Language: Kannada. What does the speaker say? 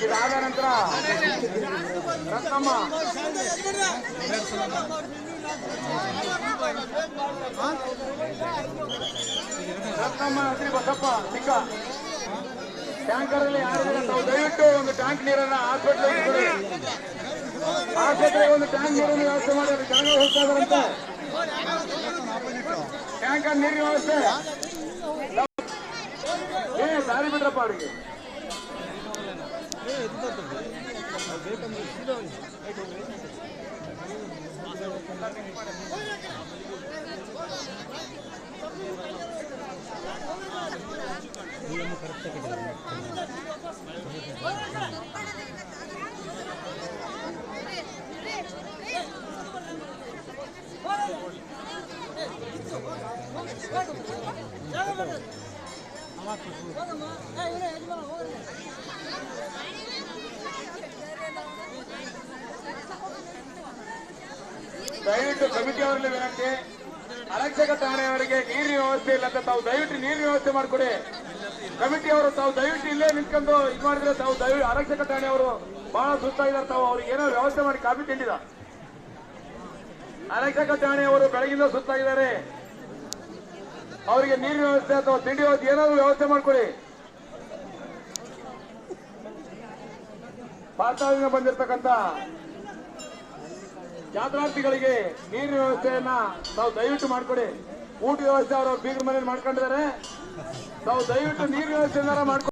ಇದಾದ ನಂತರ ರತ್ನಮ್ಮ ಶ್ರೀ ಬಸಪ್ಪ ಚಿಕ್ಕ ಟ್ಯಾಂಕರ್ ಅಲ್ಲಿ ತಾವು ದಯವಿಟ್ಟು ಒಂದು ಟ್ಯಾಂಕ್ ನೀರನ್ನ ಆಸ್ಪತ್ರೆಗೆ ಒಂದು ಟ್ಯಾಂಕ್ ನೀರನ್ನು ವ್ಯವಸ್ಥೆ ಮಾಡಿ ಜನಗಳು ಹೋಗ್ತಾ ಇದಾರಂತೆ. ಟ್ಯಾಂಕರ್ ನೀರಿನ ವ್ಯವಸ್ಥೆ ದಾರಿ ಬಿಡ್ರಪ್ಪ ಅವರಿಗೆ. ದಯವಿಟ್ಟು ಕಮಿಟಿಯವರಲ್ಲಿ ವಿನಂತಿ, ಆರಕ್ಷಕ ಠಾಣೆಯವರಿಗೆ ನೀರಿನ ವ್ಯವಸ್ಥೆ ಇಲ್ಲ ಅಂತ ತಾವು ದಯವಿಟ್ಟು ನೀರಿನ ವ್ಯವಸ್ಥೆ ಮಾಡಿಕೊಡಿ. ಕಮಿಟಿಯವರು ತಾವು ದಯವಿಟ್ಟು ಇಲ್ಲೇ ನಿಂತ್ಕೊಂಡು ಇದು ಮಾಡಿದ್ರೆ ತಾವು ದಯವಿಟ್ಟು ಆರಕ್ಷಕ ಠಾಣೆಯವರು ಬಹಳ ಸುಸ್ತಾಗಿದ್ದಾರೆ. ತಾವು ಅವ್ರಿಗೆ ಏನೋ ವ್ಯವಸ್ಥೆ ಮಾಡಿ ಕಾಫಿ ತಿಂಡಿದ ಆರಕ್ಷಕ ಠಾಣೆಯವರು ಬೆಳಗಿಂದ ಸುಸ್ತಾಗಿದ್ದಾರೆ. ಅವರಿಗೆ ನೀರಿನ ವ್ಯವಸ್ಥೆ ಅಥವಾ ತಿಂಡಿ ವ್ಯವಸ್ಥೆ ಏನಾದ್ರು ವ್ಯವಸ್ಥೆ ಮಾಡಿಕೊಡಿ. ಪಾತಾಳದಿಂದ ಬಂದಿರತಕ್ಕಂತ ಯಾತ್ರಾರ್ಥಿಗಳಿಗೆ ನೀರಿನ ವ್ಯವಸ್ಥೆಯನ್ನ ತಾವು ದಯವಿಟ್ಟು ಮಾಡಿಕೊಡಿ. ಊಟ ವ್ಯವಸ್ಥೆ ಅವರು ಬೀಗರ ಮನೇಲಿ ಮಾಡ್ಕೊಂಡಿದ್ದಾರೆ. ತಾವು ದಯವಿಟ್ಟು ನೀರಿನ ವ್ಯವಸ್ಥೆ ಮಾಡ್ಕೊಡಿ.